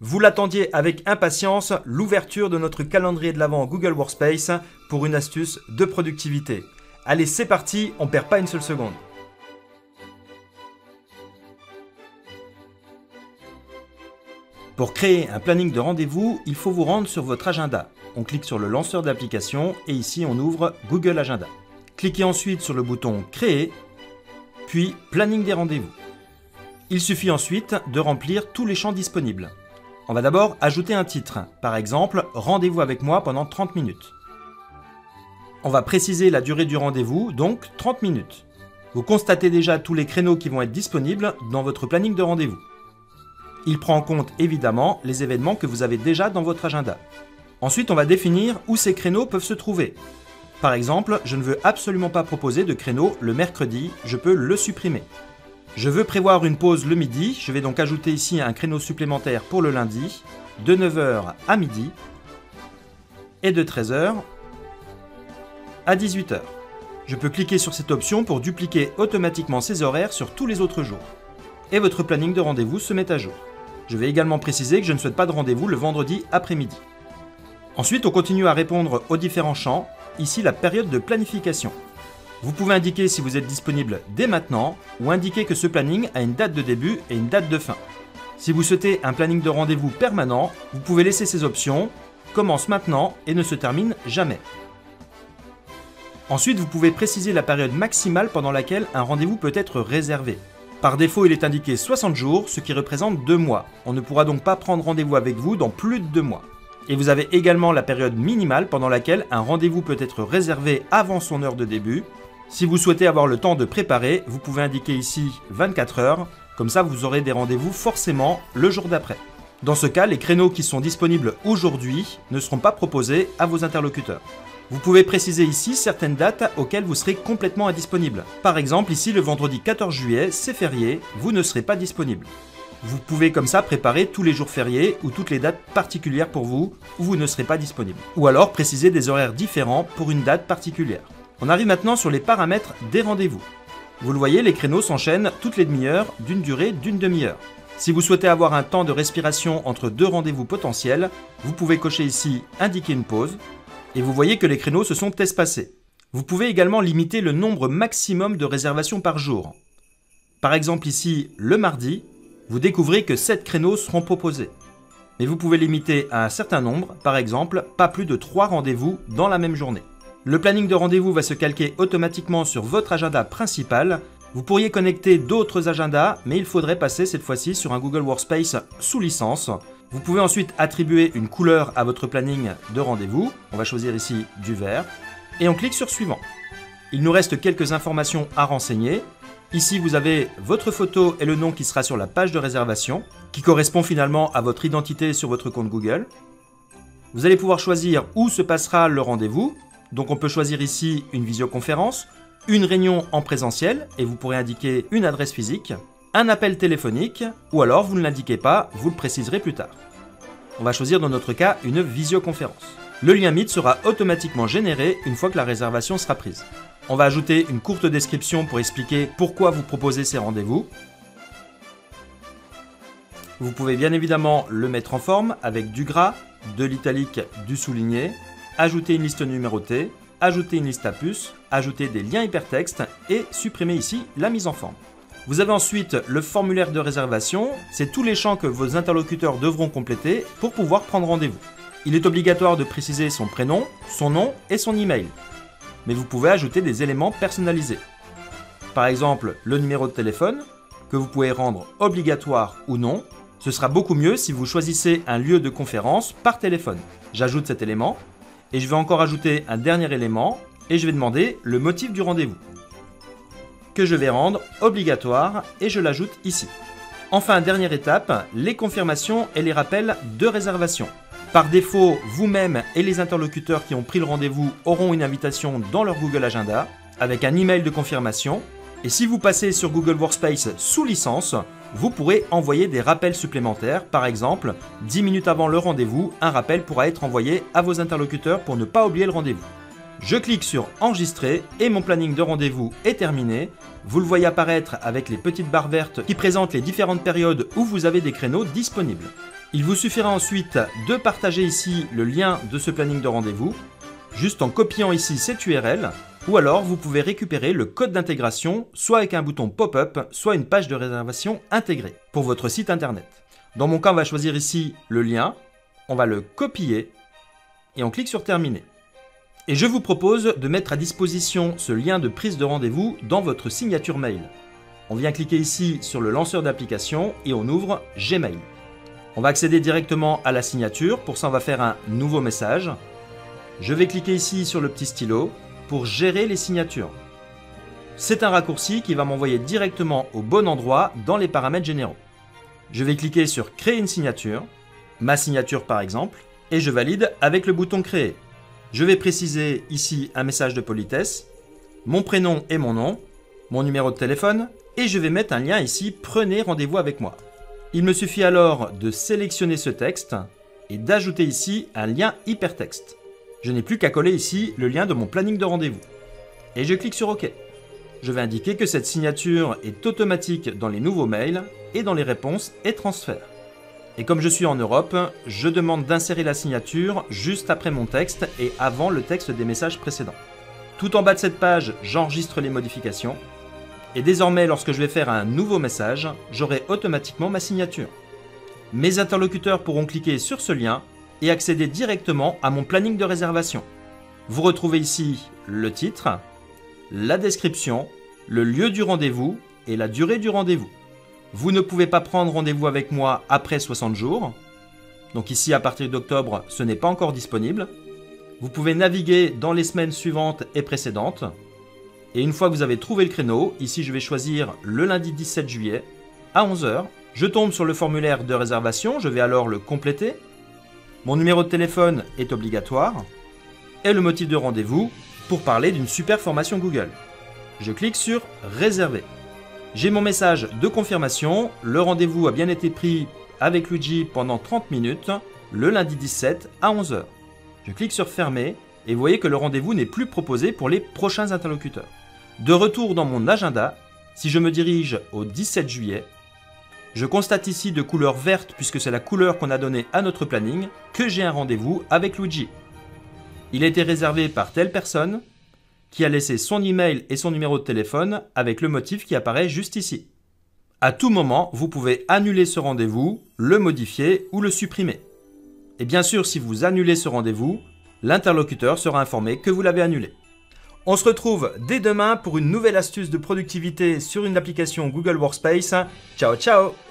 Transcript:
Vous l'attendiez avec impatience, l'ouverture de notre calendrier de l'Avent Google Workspace pour une astuce de productivité. Allez, c'est parti, on perd pas une seule seconde. Pour créer un planning de rendez-vous, il faut vous rendre sur votre agenda. On clique sur le lanceur d'application et ici on ouvre Google Agenda. Cliquez ensuite sur le bouton Créer, puis Planning des rendez-vous. Il suffit ensuite de remplir tous les champs disponibles. On va d'abord ajouter un titre, par exemple « Rendez-vous avec moi pendant 30 minutes ». On va préciser la durée du rendez-vous, donc 30 minutes. Vous constatez déjà tous les créneaux qui vont être disponibles dans votre planning de rendez-vous. Il prend en compte évidemment les événements que vous avez déjà dans votre agenda. Ensuite, on va définir où ces créneaux peuvent se trouver. Par exemple, je ne veux absolument pas proposer de créneau le mercredi, je peux le supprimer. Je veux prévoir une pause le midi, je vais donc ajouter ici un créneau supplémentaire pour le lundi, de 9 h à midi et de 13 h à 18 h. Je peux cliquer sur cette option pour dupliquer automatiquement ces horaires sur tous les autres jours. Et votre planning de rendez-vous se met à jour. Je vais également préciser que je ne souhaite pas de rendez-vous le vendredi après-midi. Ensuite, on continue à répondre aux différents champs, ici la période de planification. Vous pouvez indiquer si vous êtes disponible dès maintenant ou indiquer que ce planning a une date de début et une date de fin. Si vous souhaitez un planning de rendez-vous permanent, vous pouvez laisser ces options « Commence maintenant et ne se termine jamais ». Ensuite, vous pouvez préciser la période maximale pendant laquelle un rendez-vous peut être réservé. Par défaut, il est indiqué 60 jours, ce qui représente 2 mois. On ne pourra donc pas prendre rendez-vous avec vous dans plus de 2 mois. Et vous avez également la période minimale pendant laquelle un rendez-vous peut être réservé avant son heure de début. Si vous souhaitez avoir le temps de préparer, vous pouvez indiquer ici 24 heures, comme ça vous aurez des rendez-vous forcément le jour d'après. Dans ce cas, les créneaux qui sont disponibles aujourd'hui ne seront pas proposés à vos interlocuteurs. Vous pouvez préciser ici certaines dates auxquelles vous serez complètement indisponible. Par exemple, ici le vendredi 14 juillet, c'est férié, vous ne serez pas disponible. Vous pouvez comme ça préparer tous les jours fériés ou toutes les dates particulières pour vous où vous ne serez pas disponible. Ou alors préciser des horaires différents pour une date particulière. On arrive maintenant sur les paramètres des rendez-vous. Vous le voyez, les créneaux s'enchaînent toutes les demi-heures d'une durée d'une demi-heure. Si vous souhaitez avoir un temps de respiration entre deux rendez-vous potentiels, vous pouvez cocher ici « Indiquer une pause » et vous voyez que les créneaux se sont espacés. Vous pouvez également limiter le nombre maximum de réservations par jour. Par exemple ici, le mardi, vous découvrez que 7 créneaux seront proposés. Mais vous pouvez limiter à un certain nombre, par exemple, pas plus de 3 rendez-vous dans la même journée. Le planning de rendez-vous va se calquer automatiquement sur votre agenda principal. Vous pourriez connecter d'autres agendas, mais il faudrait passer cette fois-ci sur un Google Workspace sous licence. Vous pouvez ensuite attribuer une couleur à votre planning de rendez-vous. On va choisir ici du vert. Et on clique sur Suivant. Il nous reste quelques informations à renseigner. Ici, vous avez votre photo et le nom qui sera sur la page de réservation, qui correspond finalement à votre identité sur votre compte Google. Vous allez pouvoir choisir où se passera le rendez-vous. Donc on peut choisir ici une visioconférence, une réunion en présentiel, et vous pourrez indiquer une adresse physique, un appel téléphonique, ou alors vous ne l'indiquez pas, vous le préciserez plus tard. On va choisir dans notre cas une visioconférence. Le lien Meet sera automatiquement généré une fois que la réservation sera prise. On va ajouter une courte description pour expliquer pourquoi vous proposez ces rendez-vous. Vous pouvez bien évidemment le mettre en forme avec du gras, de l'italique, du souligné, ajouter une liste numérotée, ajouter une liste à puces, ajouter des liens hypertextes et supprimer ici la mise en forme. Vous avez ensuite le formulaire de réservation, c'est tous les champs que vos interlocuteurs devront compléter pour pouvoir prendre rendez-vous. Il est obligatoire de préciser son prénom, son nom et son email. Mais vous pouvez ajouter des éléments personnalisés. Par exemple, le numéro de téléphone, que vous pouvez rendre obligatoire ou non. Ce sera beaucoup mieux si vous choisissez un lieu de conférence par téléphone. J'ajoute cet élément. Et je vais encore ajouter un dernier élément et je vais demander le motif du rendez-vous que je vais rendre obligatoire et je l'ajoute ici. Enfin, dernière étape, les confirmations et les rappels de réservation. Par défaut, vous-même et les interlocuteurs qui ont pris le rendez-vous auront une invitation dans leur Google Agenda avec un email de confirmation. Et si vous passez sur Google Workspace sous licence, vous pourrez envoyer des rappels supplémentaires. Par exemple, 10 minutes avant le rendez-vous, un rappel pourra être envoyé à vos interlocuteurs pour ne pas oublier le rendez-vous. Je clique sur Enregistrer et mon planning de rendez-vous est terminé. Vous le voyez apparaître avec les petites barres vertes qui présentent les différentes périodes où vous avez des créneaux disponibles. Il vous suffira ensuite de partager ici le lien de ce planning de rendez-vous, juste en copiant ici cette URL, ou alors vous pouvez récupérer le code d'intégration, soit avec un bouton pop-up, soit une page de réservation intégrée pour votre site internet. Dans mon cas, on va choisir ici le lien, on va le copier et on clique sur terminer. Et je vous propose de mettre à disposition ce lien de prise de rendez-vous dans votre signature mail. On vient cliquer ici sur le lanceur d'application et on ouvre Gmail. On va accéder directement à la signature, pour ça on va faire un nouveau message. Je vais cliquer ici sur le petit stylo pour gérer les signatures. C'est un raccourci qui va m'envoyer directement au bon endroit dans les paramètres généraux. Je vais cliquer sur créer une signature, ma signature par exemple, et je valide avec le bouton créer. Je vais préciser ici un message de politesse, mon prénom et mon nom, mon numéro de téléphone, et je vais mettre un lien ici, prenez rendez-vous avec moi. Il me suffit alors de sélectionner ce texte et d'ajouter ici un lien hypertexte. Je n'ai plus qu'à coller ici le lien de mon planning de rendez-vous. Et je clique sur OK. Je vais indiquer que cette signature est automatique dans les nouveaux mails et dans les réponses et transferts. Et comme je suis en Europe, je demande d'insérer la signature juste après mon texte et avant le texte des messages précédents. Tout en bas de cette page, j'enregistre les modifications. Et désormais, lorsque je vais faire un nouveau message, j'aurai automatiquement ma signature. Mes interlocuteurs pourront cliquer sur ce lien et accéder directement à mon planning de réservation. Vous retrouvez ici le titre, la description, le lieu du rendez-vous et la durée du rendez-vous. Vous ne pouvez pas prendre rendez-vous avec moi après 60 jours. Donc ici, à partir d'octobre, ce n'est pas encore disponible. Vous pouvez naviguer dans les semaines suivantes et précédentes. Et une fois que vous avez trouvé le créneau, ici je vais choisir le lundi 17 juillet à 11 h. Je tombe sur le formulaire de réservation, je vais alors le compléter. Mon numéro de téléphone est obligatoire. Et le motif de rendez-vous pour parler d'une super formation Google. Je clique sur réserver. J'ai mon message de confirmation, le rendez-vous a bien été pris avec Luigi pendant 30 minutes, le lundi 17 à 11 h. Je clique sur fermer et vous voyez que le rendez-vous n'est plus proposé pour les prochains interlocuteurs. De retour dans mon agenda, si je me dirige au 17 juillet, je constate ici de couleur verte, puisque c'est la couleur qu'on a donnée à notre planning, que j'ai un rendez-vous avec Luigi. Il a été réservé par telle personne qui a laissé son email et son numéro de téléphone avec le motif qui apparaît juste ici. À tout moment, vous pouvez annuler ce rendez-vous, le modifier ou le supprimer. Et bien sûr, si vous annulez ce rendez-vous, l'interlocuteur sera informé que vous l'avez annulé. On se retrouve dès demain pour une nouvelle astuce de productivité sur une application Google Workspace. Ciao, ciao!